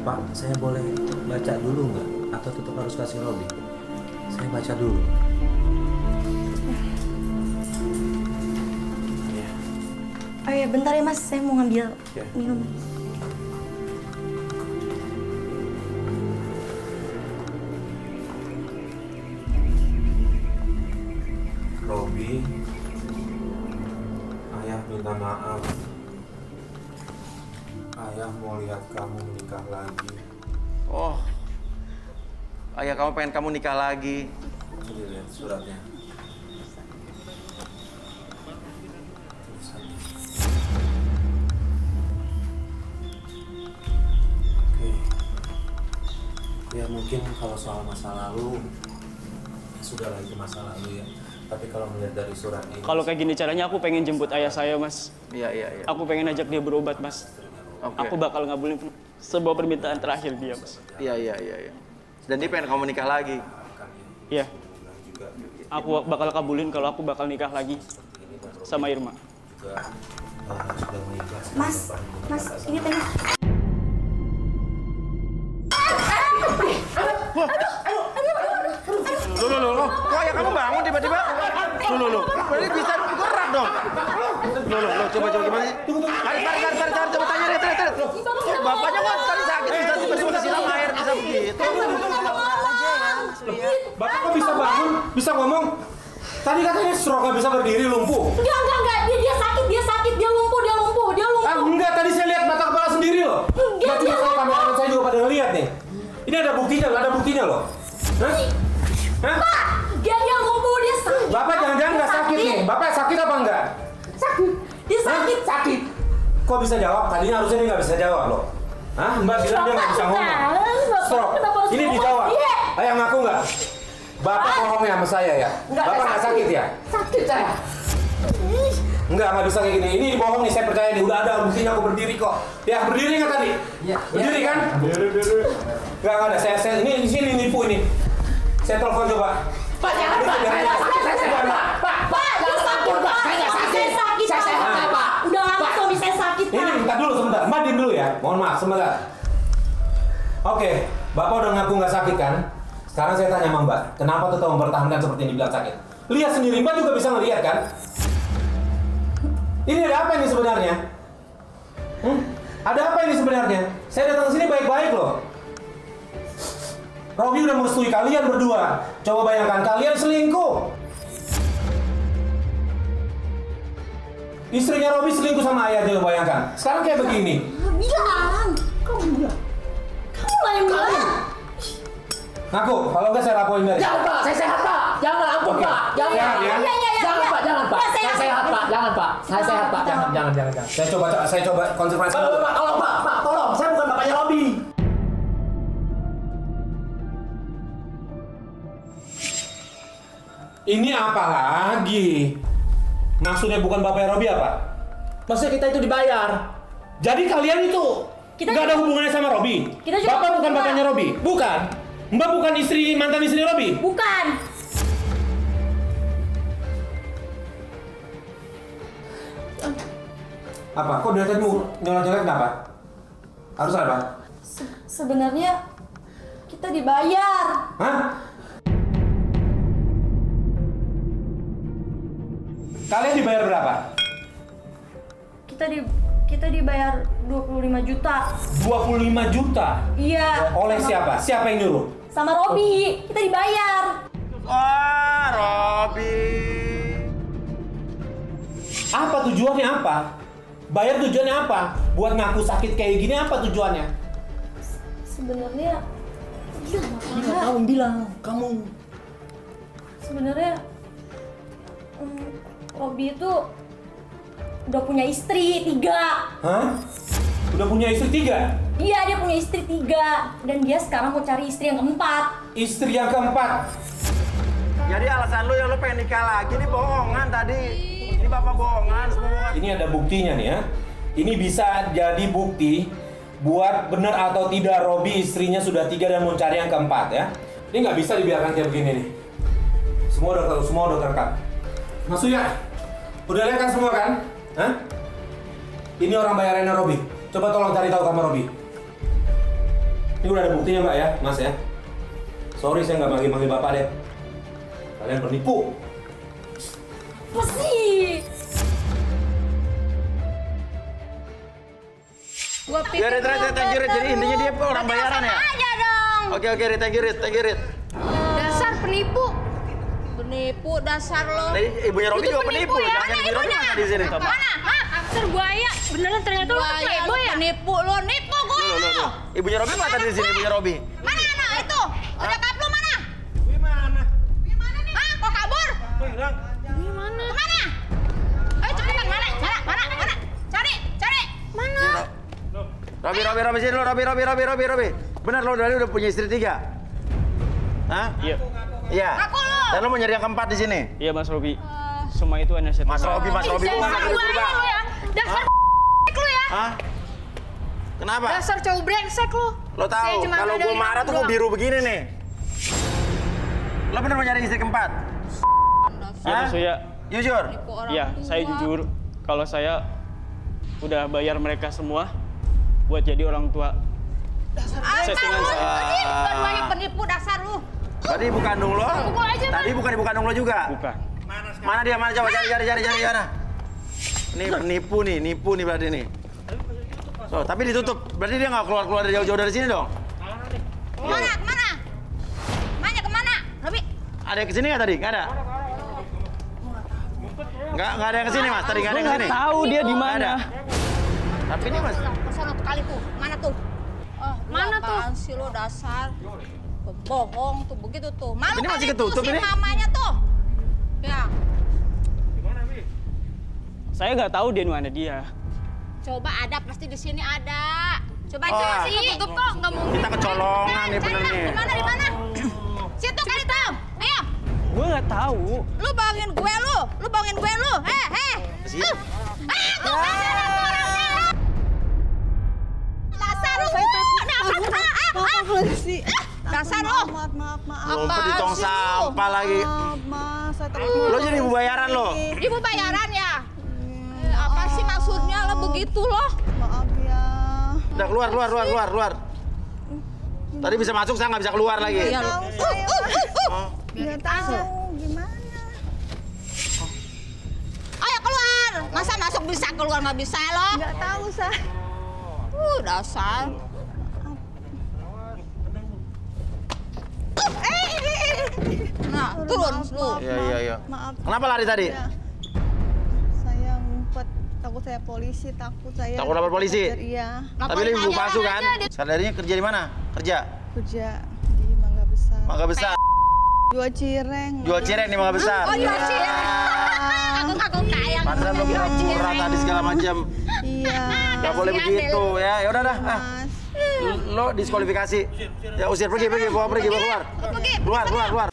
Pak, saya boleh baca dulu nggak? Atau tetap harus kasih Robi? Saya baca dulu. Ya. Oh ya, bentar ya Mas, saya mau ngambil minum. Robi, ayah minta maaf. Ayah mau lihat kamu menikah lagi. Oh, ayah kamu pengen kamu nikah lagi. Ini lihat suratnya. Oke. Ya mungkin kalau soal masa lalu, sudah lagi masa lalu ya. Tapi kalau melihat dari surat ini... Kalau kayak gini caranya aku pengen jemput ayah saya, Mas. Iya. Aku pengen ajak dia berobat, Mas. Okay. Aku bakal ngabulin sebuah permintaan terakhir dia, Mas. Iya. Dan dia pengen kamu nikah lagi. Iya. Aku bakal kabulin kalau aku bakal nikah lagi sama Irma. Mas, ini teh. Loh. Kok ayah kamu bangun tiba-tiba? Loh. Berarti bisa gerak dong. Loh, coba gimana sih? Tarik, coba tanya deh, tarik. Bapaknya kok tadi sakit, bisa tiba-tiba disiram air, bisa begitu. Bapak kok bisa bangun? Bisa ngomong? Tadi katanya stroke, nggak bisa berdiri, lumpuh. Enggak. Dia sakit. Dia lumpuh. Enggak, tadi saya lihat mata kepala sendiri loh. Enggak cuma saya, kameramen saya juga pada ngeliat nih. Ini ada buktinya loh. Hah? Pak, dia lumpuh, dia sakit. Bapak jangan-jangan nggak sakit nih. Bapak sakit apa enggak? Sakit. Dia sakit. Sakit. Kok bisa jawab? Tadinya harusnya dia nggak bisa jawab loh. Hah? Mbak bilang dia nggak bisa ngomong. Stroke. Ini dijawab. Ayah ngaku nggak? Bapak bohong ya sama saya ya? Bapak nggak sakit ya? Sakit saya. Nggak bisa kayak gini. Ini bohong nih, saya percaya nih. Udah ada buktinya, aku berdiri kok. Ya, berdiri nggak tadi? Iya. Berdiri kan? Berdiri. Nggak ada. Saya ini di sini nipu ini. Saya telepon coba. Pak, jangan Pak. Pak, dia sakit Pak. Saya sakit Pak. Udah lama suami saya sakit Pak. Ini bentar dulu sebentar. Mbak diam dulu ya. Mohon maaf sebentar. Oke, Bapak udah ngaku nggak sakit kan? Sekarang saya tanya sama Mbak, kenapa tetap mempertahankan seperti yang dibilang sakit? Lihat sendiri, Mbak juga bisa ngelihat kan? Ini ada apa ini sebenarnya? Ada apa ini sebenarnya? Saya datang ke sini baik-baik loh. Robi udah merestui kalian berdua. Coba bayangkan kalian selingkuh. Istrinya Robi selingkuh sama ayah, coba bayangkan. Sekarang kayak begini. Kamu lah yang bilang. Ngaku, kalau enggak saya laporin dari. Jangan Pak, saya sehat Pak. Jangan ampun Pak. Jangan Pak. Jangan saya sehat Pak. Jangan Pak. Saya sehat Pak. Jangan. Saya coba konfirmasi. Pak, tolong Pak, tolong. Saya bukan bapaknya Robi. Ini apa lagi? Maksudnya bukan bapaknya Robi apa? Maksudnya kita itu dibayar. Jadi kalian itu nggak ada hubungannya sama Robi? Bapak bukan bapaknya Robi? Bukan. Mbak bukan mantan istri Robi? Bukan. Apa? Kok dari tadi mau nyolot-nyolot kenapa? Harus apa? Sebenarnya kita dibayar. Hah? Kalian dibayar berapa? Kita dibayar 25 juta. 25 juta? Iya. Oleh siapa? Siapa yang nyuruh? Sama Robi. Kita dibayar. Wah, Robi. Apa tujuannya apa? Bayar tujuannya apa? Buat ngaku sakit kayak gini apa tujuannya? Sebenarnya Kamu bilang, kamu. Sebenarnya Robi itu udah punya istri 3. Hah? Udah punya istri 3? Iya, dia punya istri 3. Dan dia sekarang mau cari istri yang keempat. Istri yang keempat? Jadi alasan lu yang lu pengen nikah lagi ini bohongan tadi. Ini bapak bohongan, semua bohongan. Ini ada buktinya nih ya. Ini bisa jadi bukti buat benar atau tidak Robi istrinya sudah 3 dan mau cari yang keempat ya. Ini nggak bisa dibiarkan kayak begini nih. Semua udah terekam. Mas Uya, udah lihat kan semua kan? Hah? Ini orang bayarannya Robi. Coba tolong cari tahu kamar Robi. Ini udah ada buktinya Mbak ya, Mas ya. Sorry saya nggak manggil Bapak deh. Kalian penipu. Apa sih? Gua pikir jadi intinya dia orang bayaran ya? aja dong. Oke, thank you, Rit. Dasar penipu. Penipu dasar lo. Ibunya Robi juga penipu. Ya? Jangan ibunya Robi mana di sini? Mana? Hah? Buaya. Beneran ternyata lo playboy ya? Nipu gue. Loh. Ibunya Robi mana di sini? Ibunya Robi. Mana anak itu? Udah kabur mana? Gimana? Gimana nih? Hah? Kok kabur? Hilang. Gimana? Kemana? Ayo cepetan mana? Mana? Cari. Mana? Robi sini lo, Robi. Benar lo dari udah punya istri 3? Hah? Iya. Iya. Aku lo. Dan lo mau nyari yang keempat di sini? Iya Mas Robi. Semua itu hanya settingan. Mas Robi, gua nggak Dasar ngeri berubah. lu ya. Dasar lu ya. Hah? Kenapa? Dasar cowok brengsek lu. Lo tahu, kalau gue marah tuh gue biru begini nih. Lo bener mau nyari istri keempat? Iya Mas Uya. Jujur? Iya, saya jujur. Kalau saya udah bayar mereka semua buat jadi orang tua. Settingan saya. Banyak penipu dasar lu. Tadi ibu kandung lo? Pukul aja, Tadi bukan ibu kandung lo juga? Bukan. Mana dia? Mana? Coba cari mana? Ini penipu nih, nipu nih berarti nih. So, tapi ditutup. Berarti dia nggak keluar dari jauh-jauh dari sini dong? Kemana? Mainnya kemana? Robi? Ada yang kesini nggak tadi? Nggak ada? Nggak ada yang kesini Mas. Tadi nggak ada yang kesini. Nggak tahu dia di mana. Tapi ini Mas. Kesana tuh kali tuh. Mana tuh? Mana tuh? Apaan sih lo dasar? Bohong tuh begitu tuh. Malu Ini masih kali ketutup tuh si ini? mamanya tuh. Ya. Saya nggak tahu dia di mana dia. Coba ada pasti di sini ada. Coba Oh. aja sih. Tutup kok, nggak mungkin. Kita kecolongan nih bener nih. Di mana? Situ kali tuh. Ayo. Gue nggak tahu. Lu bangin gue lu. Siap. Tuh kan ada tuh orangnya. Dasar lu. Dasar lu. Maaf. Ngumpet di tong Apaan sih lu? sampah lagi. Maaf, saya takut. Lo jadi ibu bayaran lo? Ibu bayaran ya? Apa sih maksudnya lo begitu loh? Maaf ya. Udah keluar. Tadi bisa masuk, saya nggak bisa keluar lagi. Iya lo. Oh. Nggak tahu gimana. Ayo keluar. Masa masuk bisa keluar nggak bisa lo? Nggak tahu saya. Dasar. Nah, turun lu. Iya. Maaf. Kenapa lari tadi? Ya. Saya ngumpet. Takut saya polisi. Takut saya. Takut lapor polisi? Iya. Tapi lu ibu palsu kan? Sehari-harinya kerja di mana? Kerja di Mangga Besar. Mangga Besar. Jual cireng. Jual cireng di Mangga Besar. Oh iya sih. Aku kaya. Pantesan lo pura-pura tadi segala macam. Iya. Gak boleh begitu ya. Ya udah dah. Mas. Lo diskualifikasi. Ya usir pergi keluar. Pergi. Keluar.